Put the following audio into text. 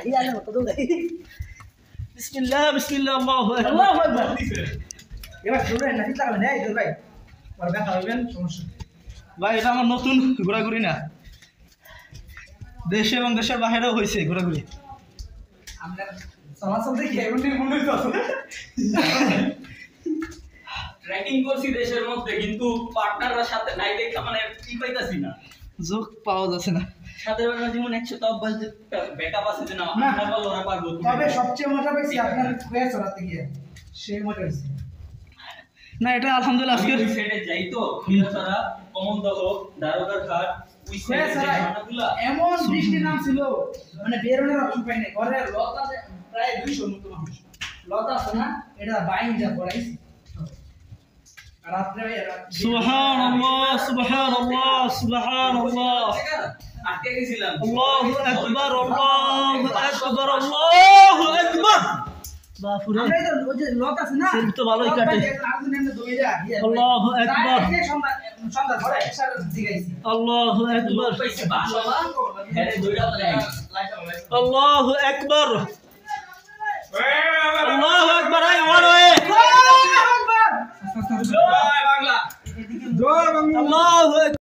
ইয়ালে মতো দৌড়াই বিসমিল্লাহ বিসমিল্লাহ আল্লাহু আল্লাহু আকবার এবার দৌড়ে না ঠিক লাগাবেন এই দৌড় ভাই পরে ব্যথা হবেন সমস্যা ভাই এটা আমার নতুন ঘোরাঘুরি না দেশে এবং দেশের বাইরেও হয়েছে ঘোরাঘুরি আমরা সমাজসব দেখি এমন মনে হইতো ট্রেকিং করছি দেশের মধ্যে কিন্তু পার্টনাররা সাথে নাই দেখা মানে কি পাইতাছি না যোগ পাওয়া যাচ্ছে না সাথে যেমন 100 তো অভ্যাস ব্যাকআপ আছে যে না না। আমরা বল ওরা পারবো তবে সবচেয়ে মজা পাইছি আপনার কুয়া চড়াতে গিয়ে সেই মজা হয়েছে না এটা আলহামদুলিল্লাহ আজকে ওই সাইডে যাই তো খিলাছড়া কমলদহ দারোগার ঘাট ওই কুয়া সাইডে চড়ায় ঝর্ণাগুলা এমন বৃষ্টি নাম ছিল মানে বেরোনোর অপশন পাই নাই ঘরে লতা প্রায় 200 মতো মানুষ লতা আছে না এটা বাইন যা পড়াইছি রাত্রে সুবহানাল্লাহ সুবহানাল্লাহ সুবহানাল্লাহ আটকে গেছিলাম আল্লাহু আকবার আল্লাহু আকবার আল্লাহু আকবার বাপুরে আমরা তো ওই যে লতা আছে না সেটা তো ভালোই কাটে। আগুন এমনি দইরা আল্লাহু আকবার সন্ধ্যা ঘরে এসার দিগাইছি আল্লাহু আকবার পাইছি বাসলা হেরে দইরা যায় আল্লাহু আকবার আল্লাহু আকবার আই ওয়ান ওয়ে জয় বাংলা আল্লাহু